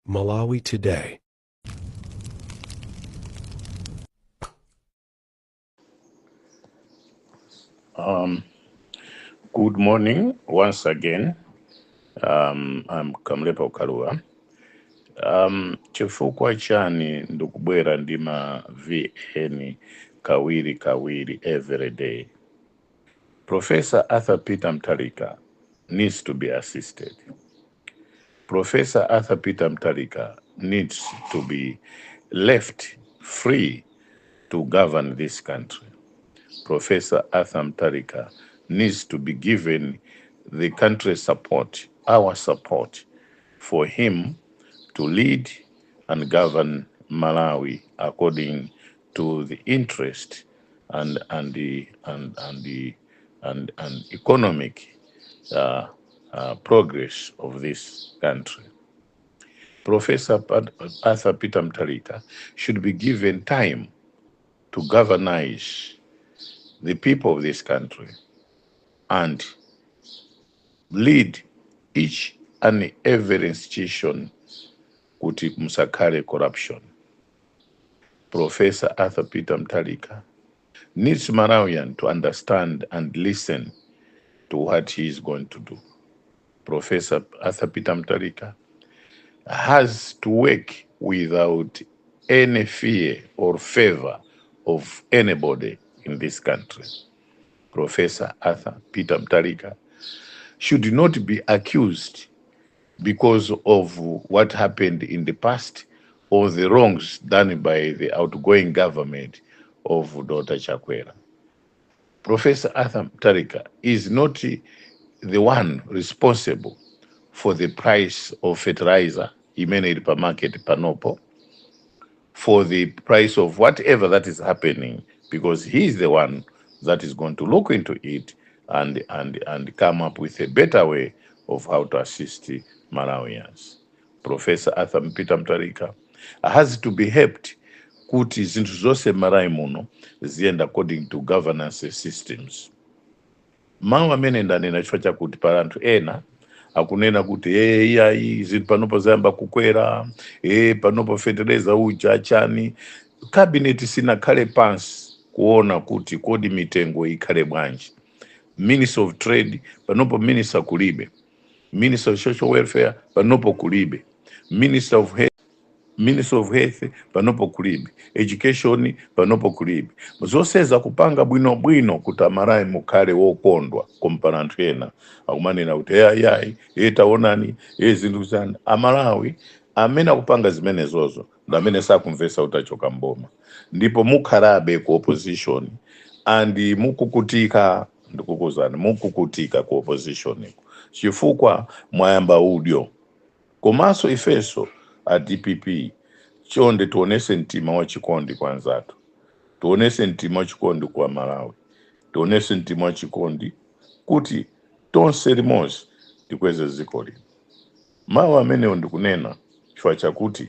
Malawi today. Good morning once again. I'm Kamlepa Ukalua. Chifukwa chani ndikubwera ndima VN kawiri every day. Professor Arthur Peter Mutharika needs to be assisted. Professor Arthur Peter Mutharika needs to be left free to govern this country. Professor Arthur Mutharika needs to be given the country's support, our support, for him to lead and govern Malawi according to the interest and economic progress of this country. Professor Arthur Peter Mutharika should be given time to governize the people of this country and lead each and every institution kuti musakale corruption. Professor Arthur Peter Mutharika needs Malawian to understand and listen to what he is going to do. Professor Arthur Peter Mutharika has to work without any fear or favor of anybody in this country. Professor Arthur Peter Mutharika should not be accused because of what happened in the past or the wrongs done by the outgoing government of Dr. Chakwera. Professor Arthur Mutharika is not the one responsible for the price of fertilizer in per market panopo, for the price of whatever that is happening, because he is the one that is going to look into it and come up with a better way of how to assist Malawians. Professor Arthur Peter Mutharika has to be helped kuti zinthu zose Malawi muno zienda according to governance systems. Mawu amene ndanena chifukwa chakuti pali anthu ena akunena kuti iyayi zinthu panopo zayamba kukwera, panopo fertilizer uja chani. Cabinet sinakhale pansi kuona kuti kodi mitengo ikhale bwanji. Minister of Trade panopo minister kulibe, Minister of Social Welfare panopo kulibe, Minister of Health panopo kulibe, Education panopo kulibe. Zoseza kupanga bwino kuti Malawi mukhale wokondwa kompara anthu ena akumanena kuti yayi taonani zinthu zanu. Amalawi amene akupanga zimene zozo ndamene sakumvesa utachoka mboma, ndipo mukhalabe ku opposition and mukukutika ndikukuzana mukukutika ku opposition chifukwa mwayamba udyo. Komanso ifeso a DPP chonde tuonese mtima wachikondi kwa nzatu, tuonese mtima wachikondi kwa Malawi, tuonese mtima wachikondi kuti tonse limodzi tikweze dziko lino. Mawu amenewo ndikunena chifukwa chakuti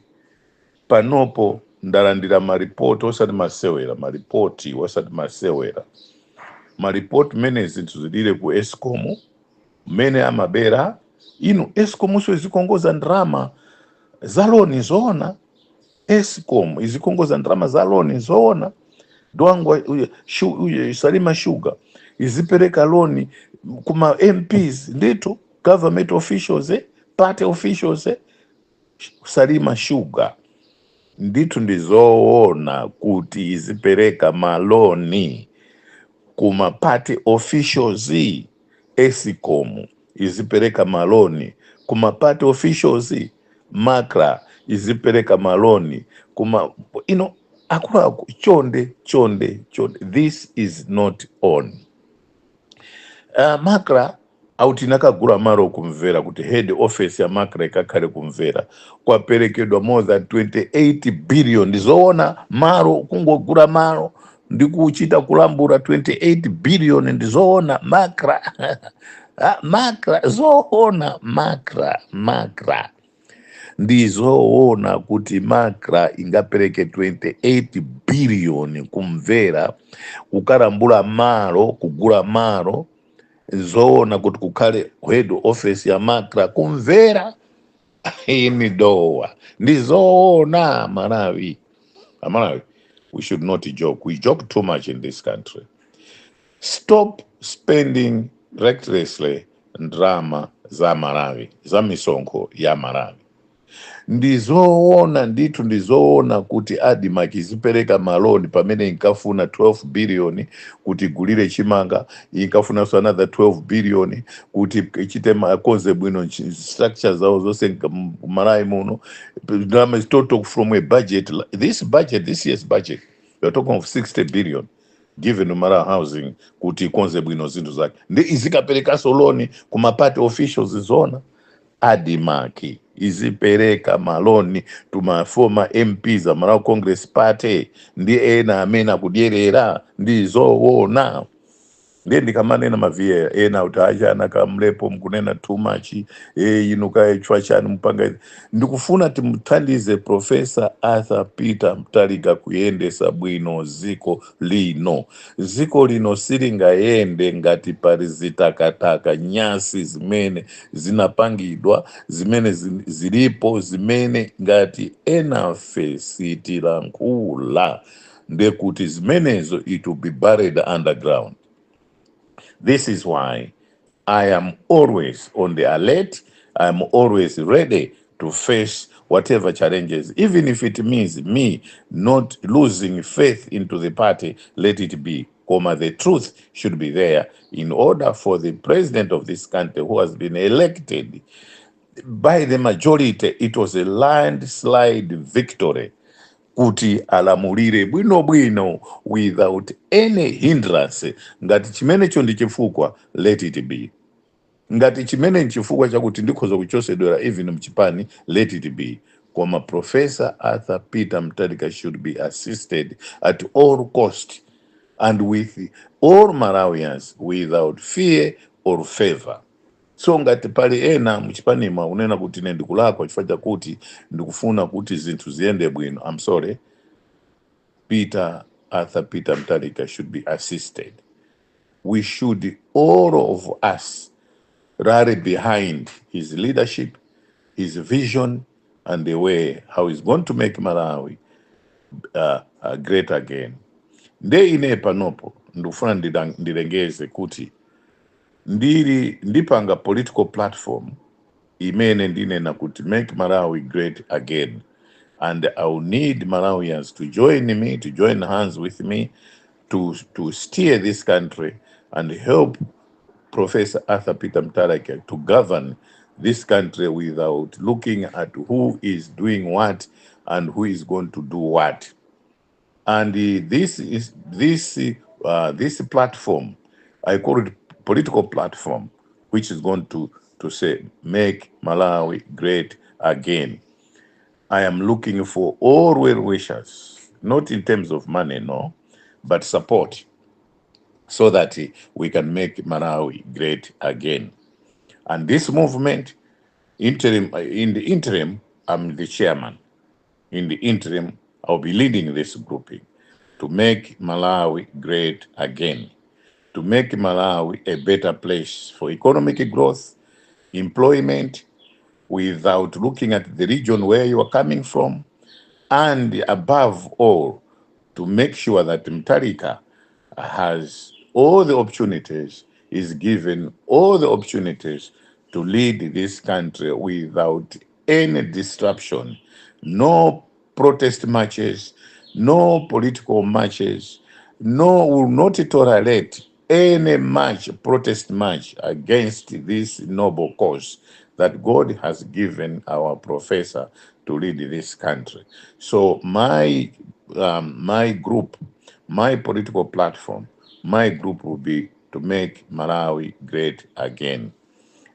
panopo ndalandira maripoti osati masewera, maripoti osati masewera, maripoti mene zinthu zilire ku Eskom mene amabera ino. Eskom so izikongoza ndrama za loni zoona. Eskom izikongoza ndrama za loni zoona. Dwangwa Salima Sugar izipereka loni kuma MPs, Ndithu government officials, party officials. Salima Sugar Ndithu ndizoona kuti izipereka maloni kuma party officials. Eskom izipereka maloni kuma party officials. Makra izipereka maloni kuma akula chonde. This is not on. Makra autinakagura maro kumvera kuti head office ya Makra ikakhale kumvera kwaperekedwa more than 28 billion. Ndizoona maro kungogura maro ndikuchita kulambura 28 billion ndizoona Makra. Makra zoona Makra ndizoona kuti Makra ingapereke 28 billion kumvera kukalambula maro, kugura maro. Zoona kuti kukhale head office ya Makra kumvera imidowa ndizoona Malawi. Malawi, we should not joke. We joke too much in this country. Stop spending recklessly drama za Malawi, za misonkho ya Malawi. Ndizoona Ndithu, ndizoona kuti Admark izipereka maloni pamene inkafuna 12 billion kuti igulire chimanga, inkafunanso another 12 billion kuti ichite makonze bwino structure zawo zonse Malawi muno. Ndalama is total from a budget. This year's budget, we're talking of 60 billion given to Malawi housing kuti ikonze bwino zinthu zake. Ndi izikaperekanso loni kuma party officials zona. Admark izipereka maloni to former MPs a Malawi Congress Party ndi ena amene akudyerera ndizoona. Ndiye ndikamanena maviye ena utachana kamlepo mkunena too much inuka chwa chanu mpanga. Ndikufuna timuthandize Professor Arthur Peter Mutharika kuyendesa bwino ziko lino. Ziko lino silingayende ngati pali zitakataka nyasi zimene zinapangidwa, zimene zilipo, zimene ngati enafe sitilankhula ndekuti zimenezo it will be buried underground. This is why I am always on the alert. I am always ready to face whatever challenges, even if it means me not losing faith into the party. Let it be. The truth should be there in order for the president of this country, who has been elected by the majority. It was a landslide victory. Kuti alamulire bwino bwino without any hindrance. Ngati chimenecho ndi chifukwa, let it be. Ngati chimene nchifukwa chakuti ndikhoza kuchosedwera even mchipani, let it be. Koma Professor Arthur Peter Mutharika should be assisted at all cost and with all Malawians without fear or favor. So ngati pali ena mchipanima unena kuti ine ndikulakwa chifukwa chakuti ndikufuna kuti zinthu ziyende bwino, I'm sorry. Arthur Peter Mutharika should be assisted. We should, all of us, rally behind his leadership, his vision, and the way how he's going to make Malawi great again. Nde ine panopo ndikufuna ndilengeze kuti ndipanga political platform imene ndinena kuti make Malawi great again, and I will need Malawians to join me, to join hands with me to steer this country and help Professor Arthur Peter Mutharika to govern this country without looking at who is doing what and who is going to do what. And this platform, I call it political platform, which is going to say make Malawi great again. I am looking for all well wishers, not in terms of money, no, but support, so that we can make Malawi great again. And this movement, in the interim, I'm the chairman. In the interim, I'll be leading this grouping to make Malawi great again, to make Malawi a better place for economic growth, employment, without looking at the region where you are coming from, and above all, to make sure that Mutharika has all the opportunities, is given all the opportunities to lead this country without any disruption. No protest marches, no political marches, will not tolerate any protest march against this noble cause that God has given our professor to lead this country. So my group, my political platform, my group will be to make Malawi great again.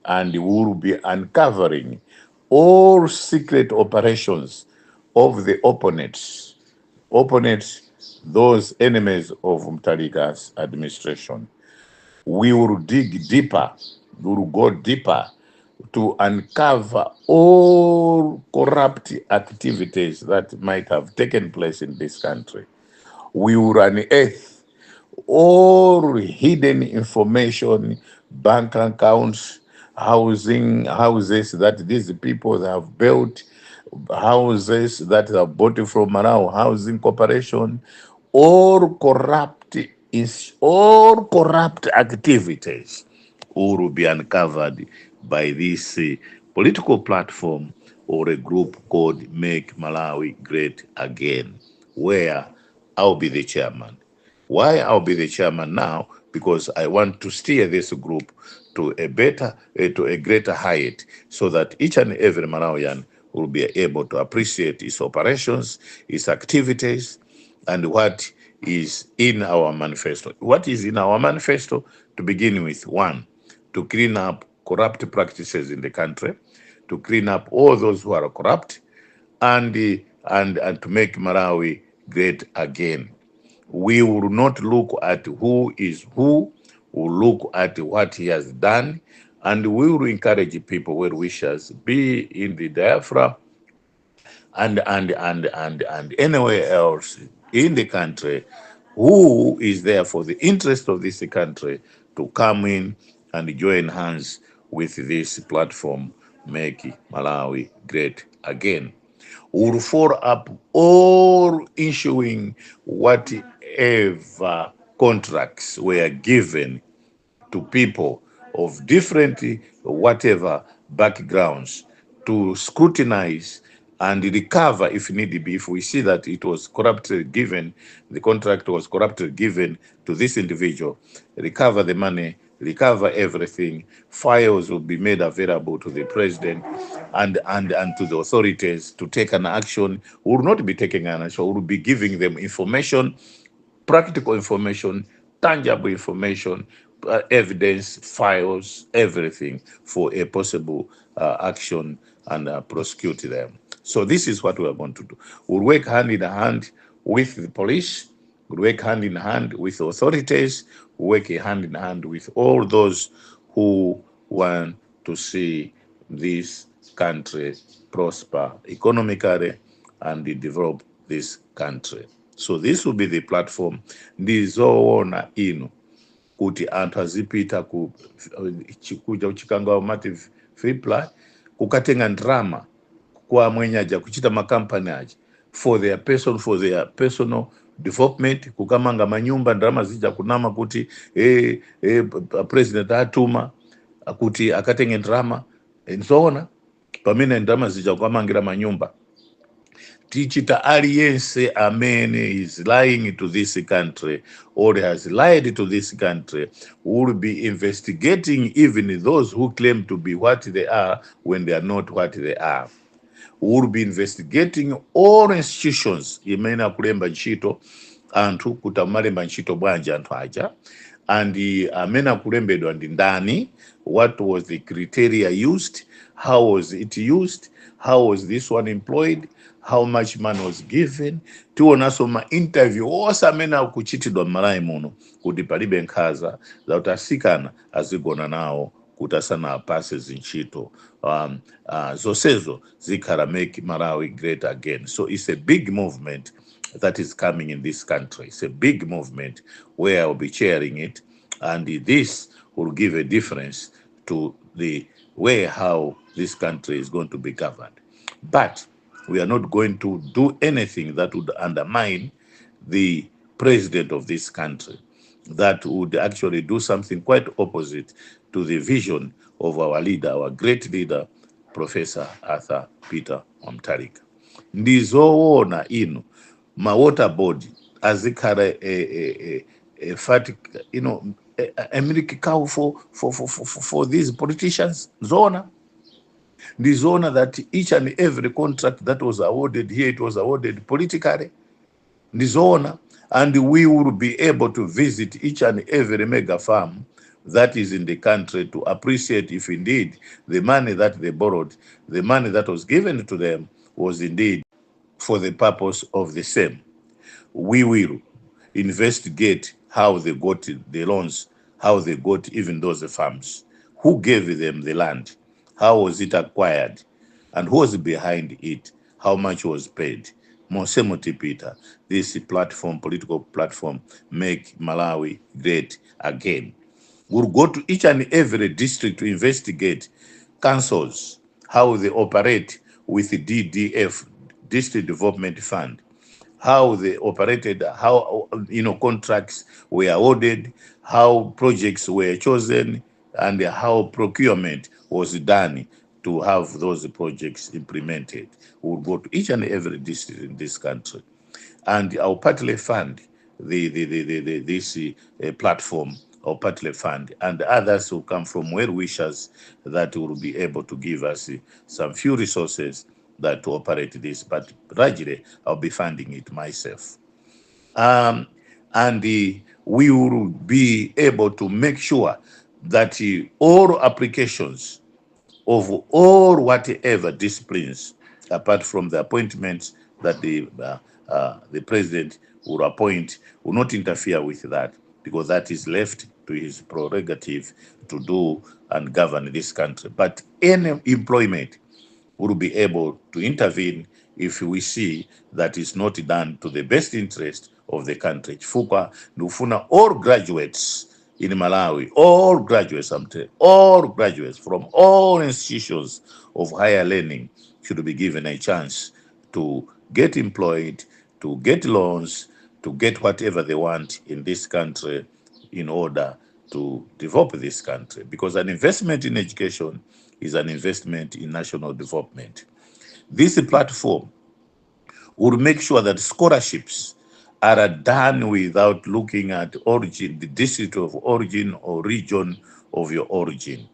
And we will be uncovering all secret operations of the opponents, those enemies of Mutharika's administration. We will dig deeper, we will go deeper to uncover all corrupt activities that might have taken place in this country. We will unearth all hidden information, bank accounts, houses that these people have built, houses that are bought from Malawi Housing Corporation, all corrupt activities will be uncovered by this political platform or a group called Make Malawi Great Again, where I'll be the chairman. Why I'll be the chairman now? Because I want to steer this group to a greater height, so that each and every Malawian will be able to appreciate its operations, its activities, and what is in our manifesto. What is in our manifesto? To begin with, one, to clean up corrupt practices in the country, to clean up all those who are corrupt, and to make Malawi great again. We will not look at who is who, we'll look at what he has done, and we will encourage people, well wishers, be in the diaspora and anywhere else in the country who is there for the interest of this country to come in and join hands with this platform, Make Malawi Great Again. Will follow up all issuing whatever contracts were given to people of different whatever backgrounds, to scrutinize and recover if need be. If we see that it was corruptly given, the contract was corruptly given to this individual, recover the money, recover everything. Files will be made available to the president and to the authorities to take an action. We will not be taking an action, we will be giving them information, practical information, tangible information, evidence, files, everything for a possible action and prosecute them. So this is what we are going to do. We'll work hand in hand with the police, we'll work hand in hand with authorities, we'll work hand in hand with all those who want to see this country prosper economically and develop this country. So this will be the platform. Ndizoona ino kuti anthu azipita kuja kuchikanga mati free-ply, kukatenga ndrama kwa amwenye aja kuchita makampani aja for their personal development, kukamanga manyumba, ndrama zija kunama kuti president atuma kuti akatenge ndrama. Nzoona pamene ndrama zija kukamangira manyumba. Tichita aliyense amene is lying to this country or has lied to this country will be investigating even those who claim to be what they are when they are not what they are. Will be investigating all institutions imene akulemba ntchito anthu kuti amalemba ntchito bwanji anthu aja, and amene akulembedwa ndi ndani, what was the criteria used, how was it used, how was this one employed, how much money was given. Tionaso ma interview onse amene akuchitidwa m'Malawi muno kuti palibe nkhaza zakuti asikana azigona nawo kuti asana apase zintchito. Zonsezo zikhala Make Malawi Great Again. So it's a big movement that is coming in this country. It's a big movement where I'll be chairing it, and this will give a difference to the way how this country is going to be governed. But we are not going to do anything that would undermine the president of this country, that would actually do something quite opposite to the vision of our leader, our great leader, Professor Arthur Peter Mwamtalika. Ndizoona ino ma water board azikhala a fat, a milk cow for these politicians. Zona that each and every contract that was awarded here, it was awarded politically. Ndizona, and we will be able to visit each and every mega farm that is in the country to appreciate if indeed the money that they borrowed, the money that was given to them was indeed for the purpose of the same. We will investigate how they got the loans, how they got even those farms, who gave them the land, how was it acquired, and who was behind it, how much was paid. Monsemoti Peter, this platform, political platform, Make Malawi Great Again. We'll go to each and every district to investigate councils, how they operate with the DDF, District Development Fund, how they operated, how contracts were awarded, how projects were chosen, and how procurement was done to have those projects implemented. We'll go to each and every district in this country, and I'll partly fund this platform, or partly fund, and others will come from well wishers that will be able to give us some few resources that to operate this, but largely I'll be funding it myself. And we will be able to make sure that all applications of all whatever disciplines, apart from the appointments that the president will appoint, will not interfere with that, because that is left to his prerogative to do and govern this country. But any employment will be able to intervene if we see that is not done to the best interest of the country. Chifukwa ndufuna all graduates in Malawi, all graduates, all graduates from all institutions of higher learning should be given a chance to get employed, to get loans, to get whatever they want in this country in order to develop this country. Because an investment in education is an investment in national development. This platform will make sure that scholarships are done without looking at origin, the district of origin or region of your origin.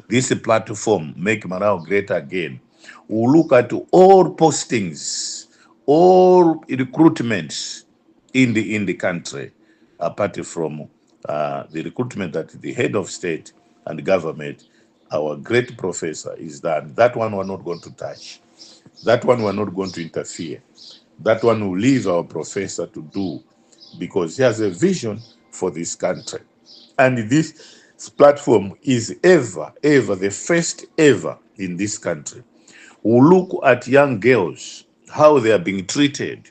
This platform, Make Malawi Great Again, will look at all postings, all recruitments in the country, apart from the recruitment that the head of state and government, our great professor, is done. That one we're not going to touch. That one we're not going to interfere. That one will leave our professor to do, because he has a vision for this country. And this platform is ever the first ever in this country. We look at young girls, how they are being treated,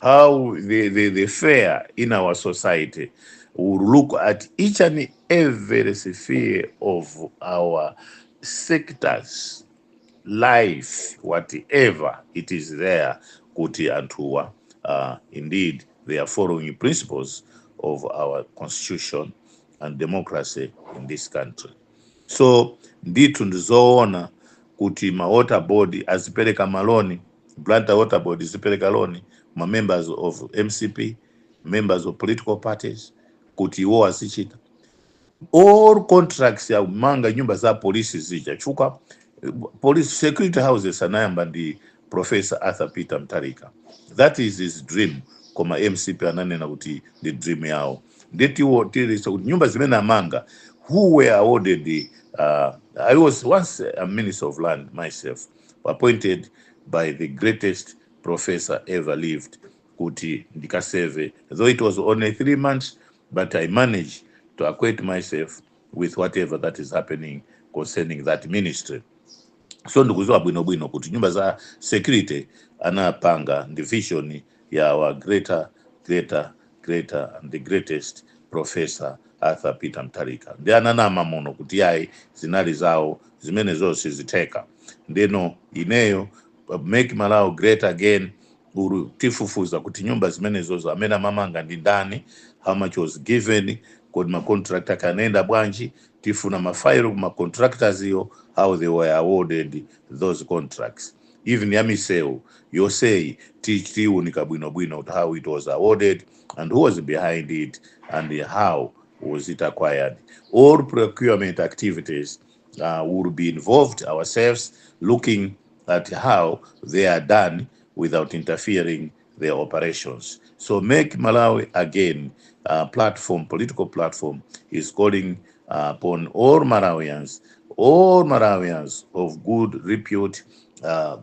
how they fare in our society. We look at each and every sphere of our sectors, life, whatever it is there, kuti antuwa, indeed, they are following principles of our constitution and democracy in this country. So Ndithu ndizoona kuti water board azipereka maloni, Blantyre water board zipereka loni ma members of MCP, members of political parties, kuti iwo asichita all contracts ya manga nyumba za polisi zija chuka police security houses anayamba ndi Professor Arthur Peter Mutharika. That is his dream. Koma MCP ananena kuti the dream yao ndetiwo tiriso kuti nyumba zimene amanga who were awarded the I was once a minister of land myself, appointed by the greatest professor ever lived, kuti ndikaseve, though it was only 3 months, but I managed to acquaint myself with whatever that is happening concerning that ministry. So ndikuziwa bwino kuti nyumba za security anapanga division ya our greater and the greatest Professor Arthur Peter Mutharika. Ndi ananama mono kuti yayi zinali zawo zimene zonse ziteka. Ndeno ineyo Make Malawi Great Again tifufuza kuti nyumba zimene zozo amene amamanga ndi ndani, how much was given, kodi ma contractor kanenda bwanji, tifuna mafairo ma contractors yo, how they were awarded those contracts. Even yamiseo yosei tiunika bwino how it was awarded and who was behind it and how was it acquired. All procurement activities will be involved ourselves, looking at how they are done without interfering their operations. So Make Malawi Again platform, political platform, is calling upon all Malawians of good repute,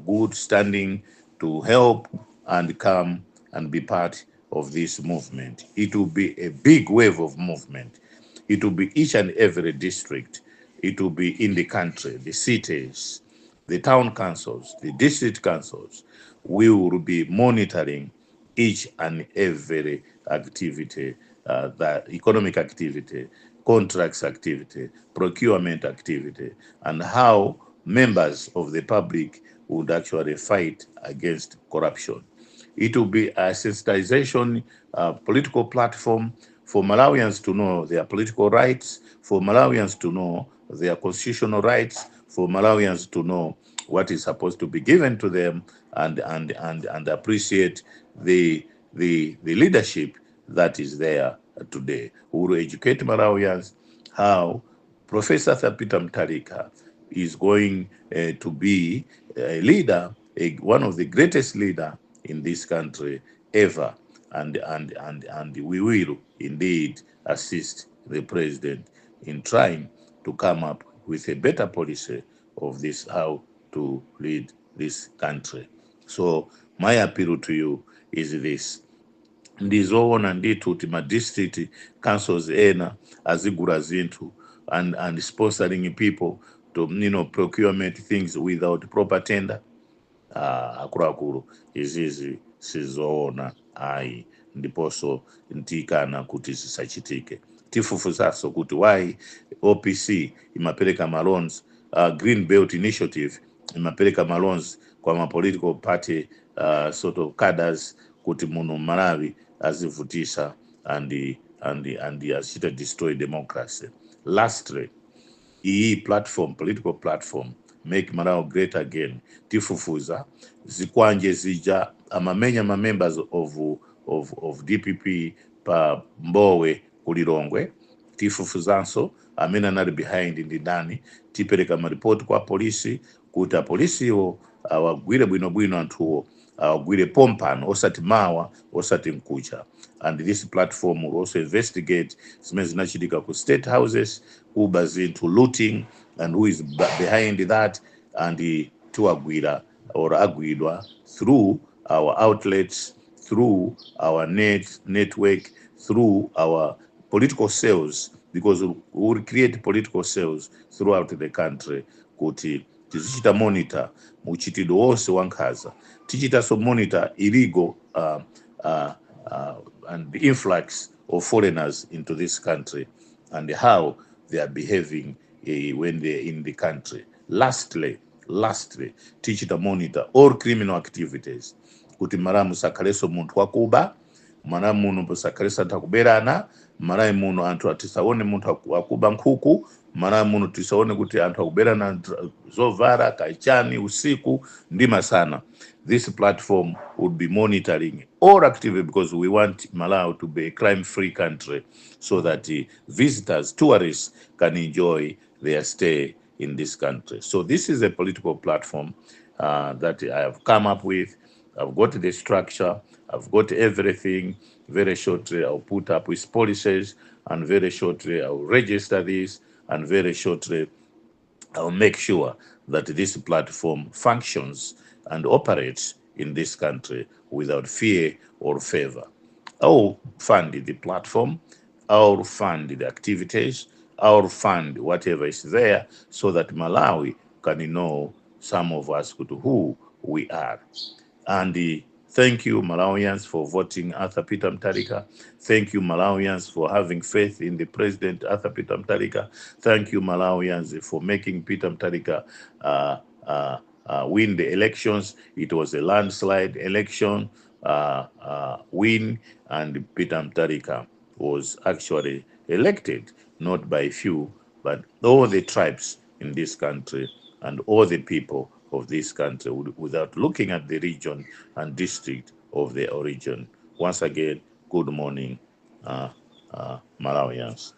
good standing, to help and come and be part of this movement. It will be a big wave of movement. It will be each and every district. It will be in the country, the cities, the town councils, the district councils. We will be monitoring each and every activity, that economic activity contracts activity, procurement activity, and how members of the public would actually fight against corruption. It will be a sensitization political platform for Malawians to know their political rights, for Malawians to know their constitutional rights, for Malawians to know what is supposed to be given to them, and appreciate the leadership that is there today. We will educate Malawians how Professor Peter Mutharika is going to be a leader, one of the greatest leader in this country ever, and we will indeed assist the president in trying to come up with a better policy of this, how to lead this country. So my appeal to you is this: ndizoona ndithu kuti ma district councils ena azigula zinthu and sponsoring people to procurement things without proper tender. Akuluakulu izizi sizoona ayi, ndiponso ntikana kuti zisachitike. Tifufuzaso kuti why OPC imapereka maloans, Green Belt Initiative imapereka maloans kwa ma political party sort of cadres kuti muno Malawi azivutisa and azita destroy democracy. Lastly, iyi platform, political platform, Make Malawi Great Again, tifufuza zikwanje zija amamenya ma members of DPP pa Mbowe kulilongwe, tifufuzanso amene anali behind ndi ndani, tipereka ma report kwa polisi kuti apolisi iwo awagwire bwinobwino anthuwo, awagwire pompano osati mawa osati mkucha. And this platform will also investigate zimene zinachitika ku state houses, kuba zinthu, looting, and who is behind that, and tiwagwira or agwidwa through our outlets, through our network, through our political cells, because we will create political cells throughout the country kuti tizichita monitor muchitidwe wonse wankhanza, tichitaso monitor illegal and the influx of foreigners into this country and how they are behaving when they're in the country. Lastly, tichita monitor all criminal activities kuti Malawi musakhaleso munthu wakuba, Malawi muno musakhaleso anthu akuberana, Malawi muno anthu atisaone munthu akuba nkhuku, Malawi muno tisaone kuti anthu akuberana zovala kaichani usiku ndi masana. This platform would be monitoring all activity because we want Malawi to be a crime-free country so that visitors, tourists can enjoy their stay in this country. So this is a political platform that I have come up with. I've got the structure, I've got everything. Very shortly, I'll put up with policies, and very shortly, I'll register this, and very shortly, I'll make sure that this platform functions and operates in this country without fear or favor. I'll fund the platform, I'll fund the activities, I'll fund whatever is there so that Malawi can know some of us who we are. And thank you, Malawians, for voting Arthur Peter Mutharika. Thank you, Malawians, for having faith in the President Arthur Peter Mutharika. Thank you, Malawians, for making Peter Mutharika win the elections. It was a landslide election win, and Peter Mutharika was actually elected, not by few, but all the tribes in this country and all the people of this country without looking at the region and district of their origin. Once again, good morning, Malawians.